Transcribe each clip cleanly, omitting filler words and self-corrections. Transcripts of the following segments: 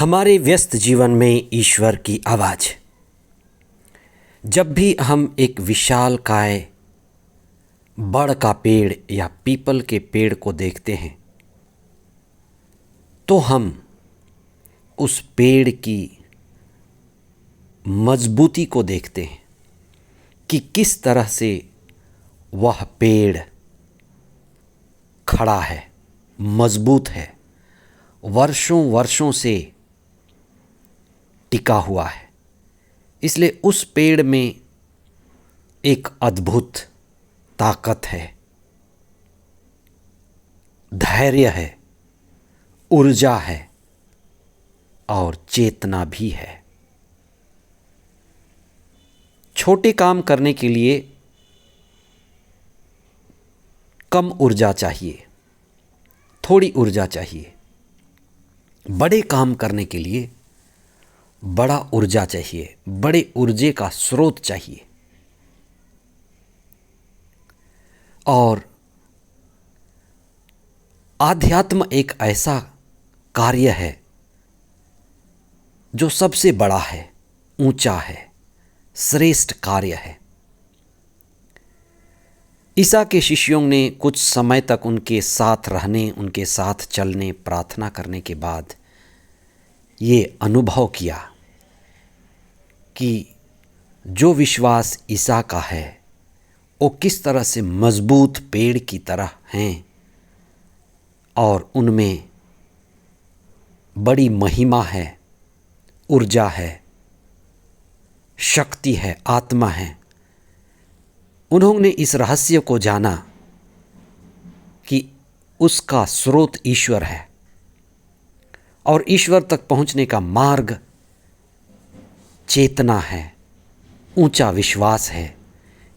हमारे व्यस्त जीवन में ईश्वर की आवाज़। जब भी हम एक विशालकाय बड़ का पेड़ या पीपल के पेड़ को देखते हैं तो हम उस पेड़ की मजबूती को देखते हैं कि किस तरह से वह पेड़ खड़ा है, मजबूत है, वर्षों वर्षों से टिका हुआ है। इसलिए उस पेड़ में एक अद्भुत ताकत है, धैर्य है, ऊर्जा है और चेतना भी है। छोटे काम करने के लिए कम ऊर्जा चाहिए, थोड़ी ऊर्जा चाहिए। बड़े काम करने के लिए बड़ा ऊर्जा चाहिए, बड़े ऊर्जे का स्रोत चाहिए। और आध्यात्म एक ऐसा कार्य है जो सबसे बड़ा है, ऊंचा है, श्रेष्ठ कार्य है। ईसा के शिष्यों ने कुछ समय तक उनके साथ रहने, उनके साथ चलने, प्रार्थना करने के बाद ये अनुभव किया कि जो विश्वास ईसा का है वो किस तरह से मजबूत पेड़ की तरह हैं और उनमें बड़ी महिमा है, ऊर्जा है, शक्ति है, आत्मा है। उन्होंने इस रहस्य को जाना कि उसका स्रोत ईश्वर है और ईश्वर तक पहुंचने का मार्ग चेतना है, ऊंचा विश्वास है।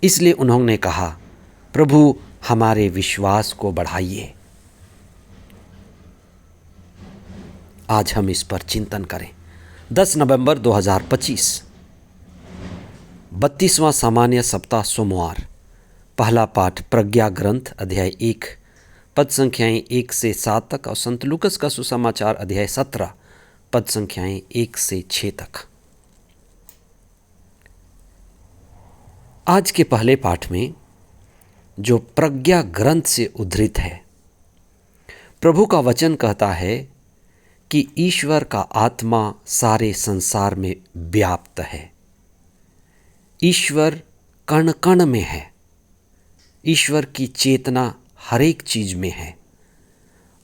इसलिए उन्होंने कहा, प्रभु हमारे विश्वास को बढ़ाइए। आज हम इस पर चिंतन करें। 10 नवंबर 2025, 32वां सामान्य सप्ताह, सोमवार। पहला पाठ प्रज्ञा ग्रंथ अध्याय 1 पद संख्याएं 1 से 7 तक और संत लूकस का सुसमाचार अध्याय 17 पद संख्याएं 1 से 6 तक। आज के पहले पाठ में जो प्रज्ञा ग्रंथ से उद्धृत है, प्रभु का वचन कहता है कि ईश्वर का आत्मा सारे संसार में व्याप्त है। ईश्वर कण कण में है। ईश्वर की चेतना हर एक चीज में है।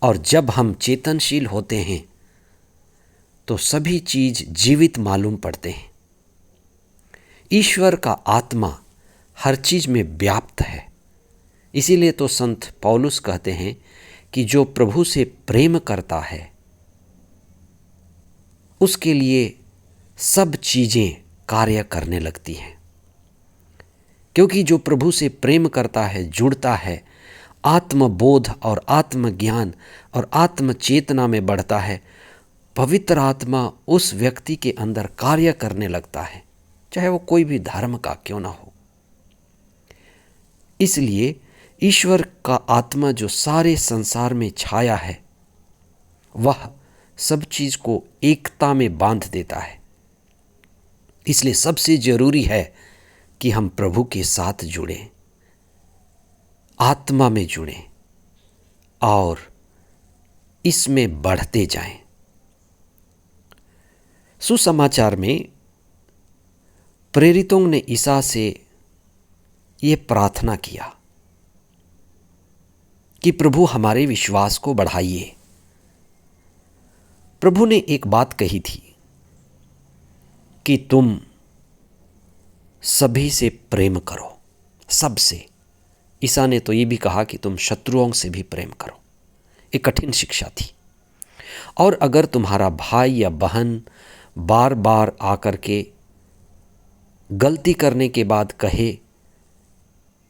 और जब हम चेतनशील होते हैं तो सभी चीज जीवित मालूम पड़ते हैं। ईश्वर का आत्मा हर चीज में व्याप्त है। इसीलिए तो संत पौलुस कहते हैं कि जो प्रभु से प्रेम करता है उसके लिए सब चीजें कार्य करने लगती हैं। क्योंकि जो प्रभु से प्रेम करता है, जुड़ता है, आत्मबोध और आत्मज्ञान और आत्मचेतना में बढ़ता है, पवित्र आत्मा उस व्यक्ति के अंदर कार्य करने लगता है, चाहे वो कोई भी धर्म का क्यों ना हो। इसलिए ईश्वर का आत्मा जो सारे संसार में छाया है, वह सब चीज को एकता में बांध देता है। इसलिए सबसे जरूरी है कि हम प्रभु के साथ जुड़ें, आत्मा में जुड़ें और इसमें बढ़ते जाएं। सुसमाचार में प्रेरितों ने ईसा से ये प्रार्थना किया कि प्रभु हमारे विश्वास को बढ़ाइए। प्रभु ने एक बात कही थी कि तुम सभी से प्रेम करो, सबसे। ईसा ने तो ये भी कहा कि तुम शत्रुओं से भी प्रेम करो। एक कठिन शिक्षा थी। और अगर तुम्हारा भाई या बहन बार बार आकर के गलती करने के बाद कहे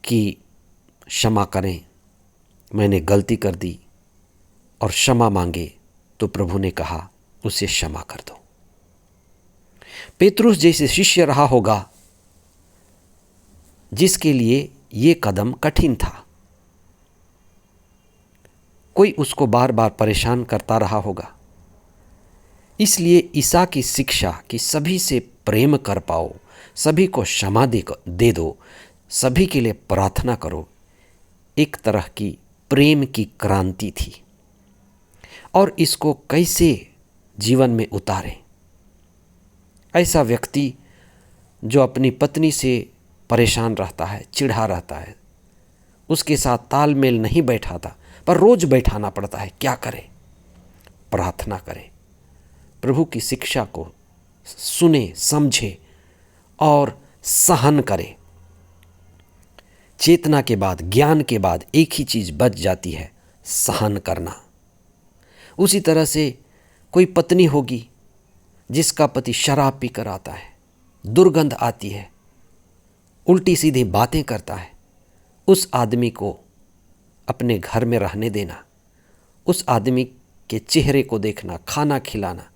कि क्षमा करें, मैंने गलती कर दी, और क्षमा मांगे, तो प्रभु ने कहा उसे क्षमा कर दो। पेतरुस जैसे शिष्य रहा होगा जिसके लिए ये कदम कठिन था। कोई उसको बार बार परेशान करता रहा होगा, इसलिए ईसा की शिक्षा कि सभी से प्रेम कर पाओ, सभी को क्षमा दे दो, सभी के लिए प्रार्थना करो, एक तरह की प्रेम की क्रांति थी। और इसको कैसे जीवन में उतारें? ऐसा व्यक्ति जो अपनी पत्नी से परेशान रहता है, चिढ़ा रहता है, उसके साथ तालमेल नहीं बैठाता, पर रोज बैठाना पड़ता है, क्या करे? प्रार्थना करे, प्रभु की शिक्षा को सुने, समझे और सहन करे। चेतना के बाद, ज्ञान के बाद एक ही चीज बच जाती है, सहन करना। उसी तरह से कोई पत्नी होगी जिसका पति शराब पीकर आता है, दुर्गंध आती है, उल्टी सीधी बातें करता है, उस आदमी को अपने घर में रहने देना, उस आदमी के चेहरे को देखना, खाना खिलाना,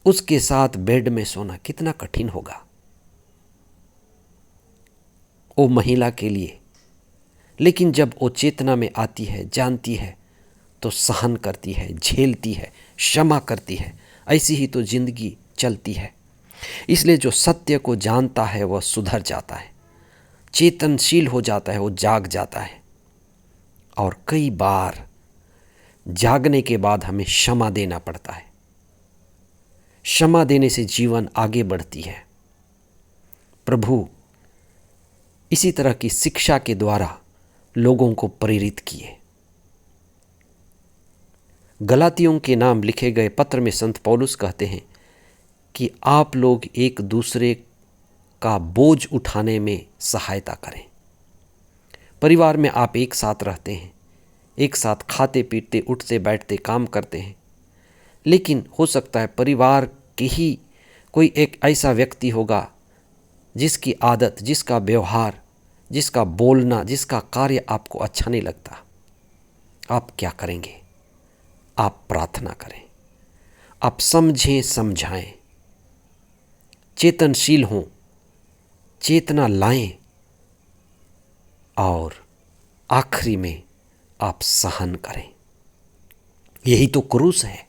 उसके साथ बेड में सोना कितना कठिन होगा वो महिला के लिए। लेकिन जब वो चेतना में आती है, जानती है, तो सहन करती है, झेलती है, क्षमा करती है। ऐसी ही तो जिंदगी चलती है। इसलिए जो सत्य को जानता है वह सुधर जाता है, चेतनशील हो जाता है, वो जाग जाता है। और कई बार जागने के बाद हमें क्षमा देना पड़ता है। क्षमा देने से जीवन आगे बढ़ती है। प्रभु इसी तरह की शिक्षा के द्वारा लोगों को प्रेरित किए। गलातियों के नाम लिखे गए पत्र में संत पौलुस कहते हैं कि आप लोग एक दूसरे का बोझ उठाने में सहायता करें। परिवार में आप एक साथ रहते हैं, एक साथ खाते पीते, उठते बैठते, काम करते हैं, लेकिन हो सकता है परिवार के ही कोई एक ऐसा व्यक्ति होगा जिसकी आदत, जिसका व्यवहार, जिसका बोलना, जिसका कार्य आपको अच्छा नहीं लगता। आप क्या करेंगे? आप प्रार्थना करें, आप समझें, समझाएं, चेतनशील हों, चेतना लाएं और आखिरी में आप सहन करें। यही तो क्रूस है।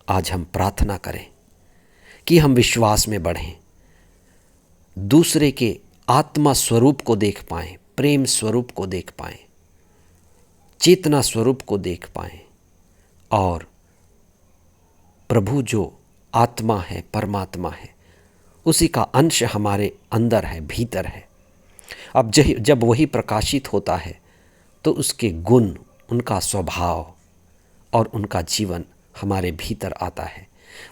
आज हम प्रार्थना करें कि हम विश्वास में बढ़ें, दूसरे के आत्मा स्वरूप को देख पाएं, प्रेम स्वरूप को देख पाएं, चेतना स्वरूप को देख पाएं और प्रभु जो आत्मा है, परमात्मा है, उसी का अंश हमारे अंदर है, भीतर है। अब जब वही प्रकाशित होता है तो उसके गुण, उनका स्वभाव और उनका जीवन हमारे भीतर आता है।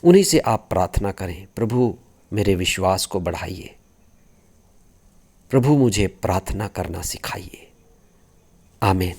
उन्हीं से आप प्रार्थना करें, प्रभु मेरे विश्वास को बढ़ाइए, प्रभु मुझे प्रार्थना करना सिखाइए। आमीन।